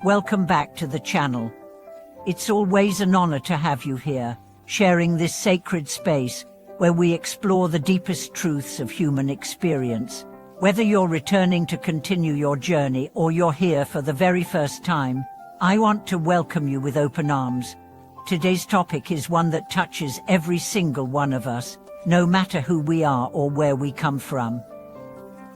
Welcome back to the channel. It's always an honor to have you here, sharing this sacred space where we explore the deepest truths of human experience. Whether you're returning to continue your journey or you're here for the very first time, I want to welcome you with open arms. Today's topic is one that touches every single one of us, no matter who we are or where we come from.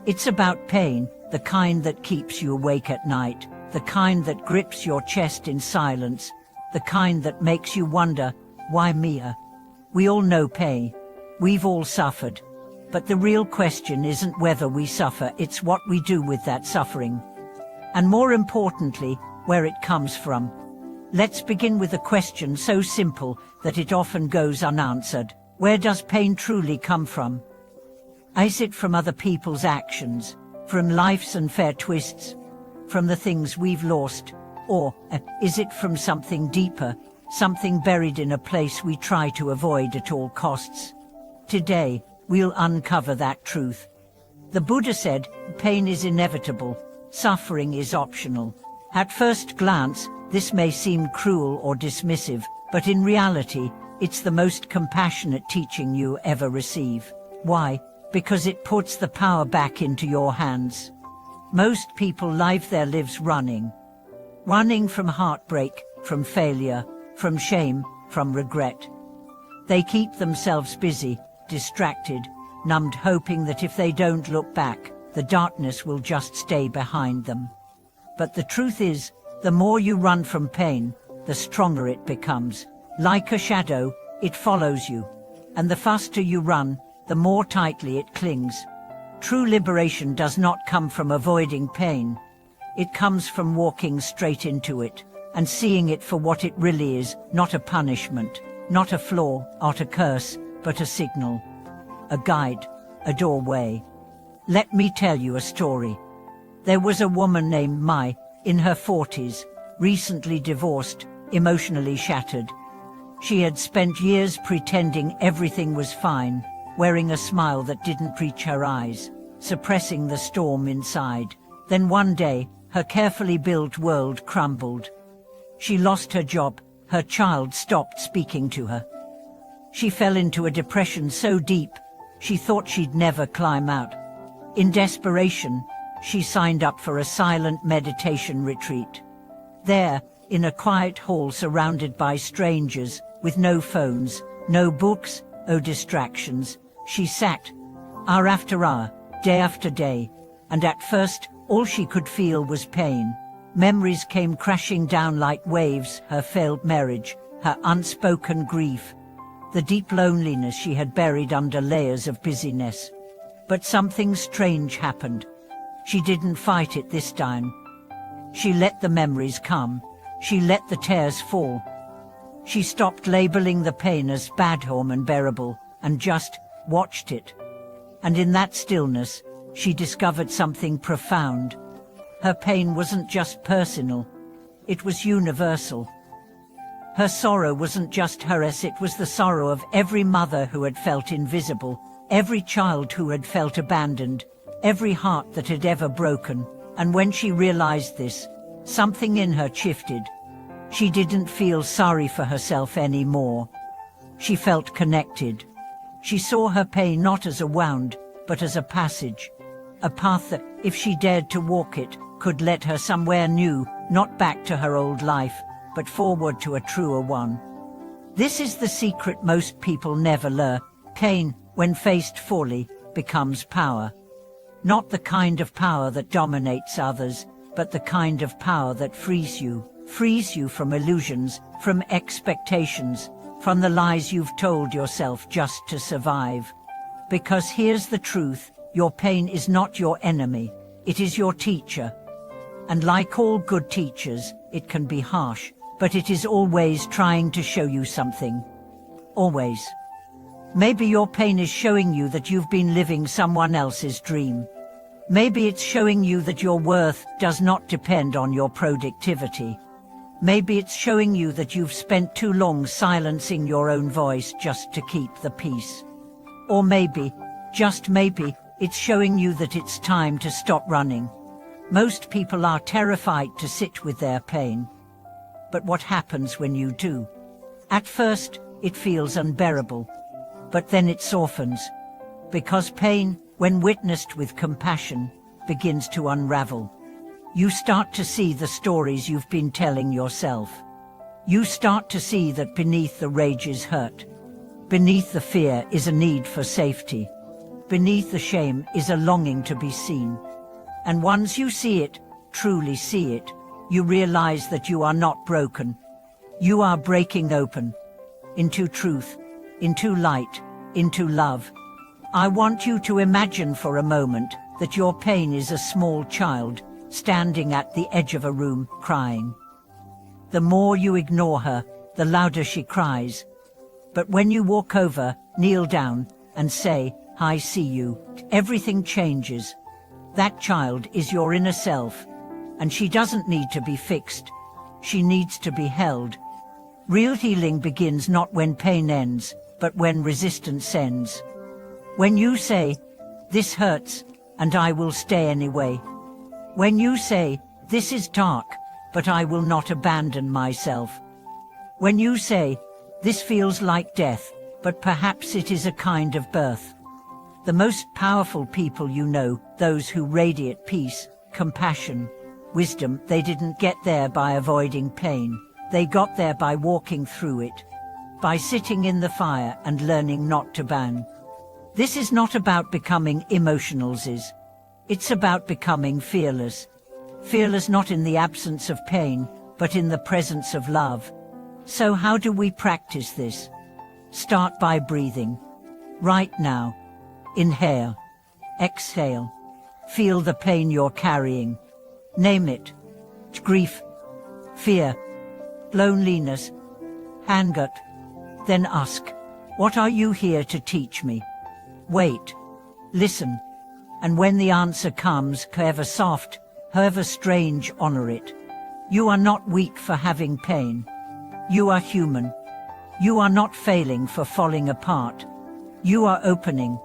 It's about pain, the kind that keeps you awake at night, the kind that grips your chest in silence, the kind that makes you wonder, why me? We all know pain. We've all suffered. But the real question isn't whether we suffer, it's what we do with that suffering. And more importantly, where it comes from. Let's begin with a question so simple that it often goes unanswered. Where does pain truly come from? Is it from other people's actions, from life's unfair twists, from the things we've lost, or is it from something deeper, something buried in a place we try to avoid at all costs? Today, we'll uncover that truth. The Buddha said, pain is inevitable, suffering is optional. At first glance, this may seem cruel or dismissive, but in reality, it's the most compassionate teaching you ever receive. Why? Because it puts the power back into your hands. Most people live their lives running from heartbreak, from failure, from shame, from regret. They keep themselves busy, distracted, numbed, hoping that if they don't look back, the darkness will just stay behind them. But the truth is, the more you run from pain, the stronger it becomes. Like a shadow, it follows you. And the faster you run, the more tightly it clings. True liberation does not come from avoiding pain. It comes from walking straight into it, and seeing it for what it really is, not a punishment, not a flaw, not a curse, but a signal, a guide, a doorway. Let me tell you a story. There was a woman named Mai, in her 40s, recently divorced, emotionally shattered. She had spent years pretending everything was fine, wearing a smile that didn't reach her eyes, suppressing the storm inside. Then one day, her carefully built world crumbled. She lost her job, her child stopped speaking to her. She fell into a depression so deep, she thought she'd never climb out. In desperation, she signed up for a silent meditation retreat. There, in a quiet hall surrounded by strangers, with no phones, no books, no distractions, she sat, hour after hour, day after day, and at first, all she could feel was pain. Memories came crashing down like waves, her failed marriage, her unspoken grief, the deep loneliness she had buried under layers of busyness. But something strange happened. She didn't fight it this time. She let the memories come. She let the tears fall. She stopped labeling the pain as bad or unbearable, and just watched it. And in that stillness, she discovered something profound. Her pain wasn't just personal, it was universal. Her sorrow wasn't just hers, it was the sorrow of every mother who had felt invisible, every child who had felt abandoned, every heart that had ever broken. And when she realized this, something in her shifted. She didn't feel sorry for herself anymore. She felt connected. She saw her pain not as a wound, but as a passage. A path that, if she dared to walk it, could lead her somewhere new, not back to her old life, but forward to a truer one. This is the secret most people never learn. Pain, when faced fully, becomes power. Not the kind of power that dominates others, but the kind of power that frees you from illusions, from expectations, from the lies you've told yourself just to survive. Because here's the truth, your pain is not your enemy, it is your teacher. And like all good teachers, it can be harsh, but it is always trying to show you something. Always. Maybe your pain is showing you that you've been living someone else's dream. Maybe it's showing you that your worth does not depend on your productivity. Maybe it's showing you that you've spent too long silencing your own voice just to keep the peace. Or maybe, just maybe, it's showing you that it's time to stop running. Most people are terrified to sit with their pain. But what happens when you do? At first, it feels unbearable. But then it softens. Because pain, when witnessed with compassion, begins to unravel. You start to see the stories you've been telling yourself. You start to see that beneath the rage is hurt. Beneath the fear is a need for safety. Beneath the shame is a longing to be seen. And once you see it, truly see it, you realize that you are not broken. You are breaking open. Into truth, into light, into love. I want you to imagine for a moment that your pain is a small child, standing at the edge of a room, crying. The more you ignore her, the louder she cries. But when you walk over, kneel down, and say, "I see you," everything changes. That child is your inner self, and she doesn't need to be fixed. She needs to be held. Real healing begins not when pain ends, but when resistance ends. When you say, "This hurts, and I will stay anyway." When you say, "This is dark, but I will not abandon myself." When you say, "This feels like death, but perhaps it is a kind of birth." The most powerful people you know, those who radiate peace, compassion, wisdom, they didn't get there by avoiding pain. They got there by walking through it, by sitting in the fire and learning not to ban. This is not about becoming emotionals. It's about becoming fearless. Fearless not in the absence of pain, but in the presence of love. So how do we practice this? Start by breathing. Right now. Inhale. Exhale. Feel the pain you're carrying. Name it. Grief. Fear. Loneliness. Anger. Then ask, what are you here to teach me? Wait. Listen. And when the answer comes, however soft, however strange, honor it. You are not weak for having pain. You are human. You are not failing for falling apart. You are opening.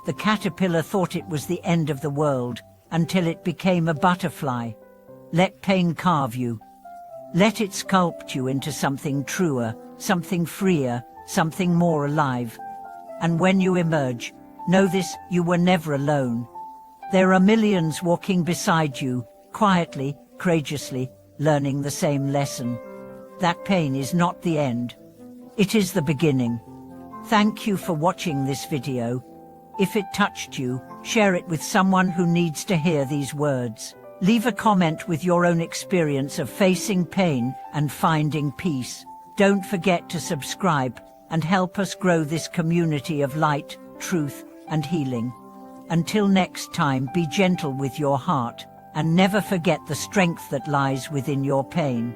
The caterpillar thought it was the end of the world, until it became a butterfly. Let pain carve you. Let it sculpt you into something truer, something freer, something more alive. And when you emerge, know this, you were never alone. There are millions walking beside you, quietly, courageously, learning the same lesson. That pain is not the end. It is the beginning. Thank you for watching this video. If it touched you, share it with someone who needs to hear these words. Leave a comment with your own experience of facing pain and finding peace. Don't forget to subscribe and help us grow this community of light, truth, and healing. Until next time, be gentle with your heart and never forget the strength that lies within your pain.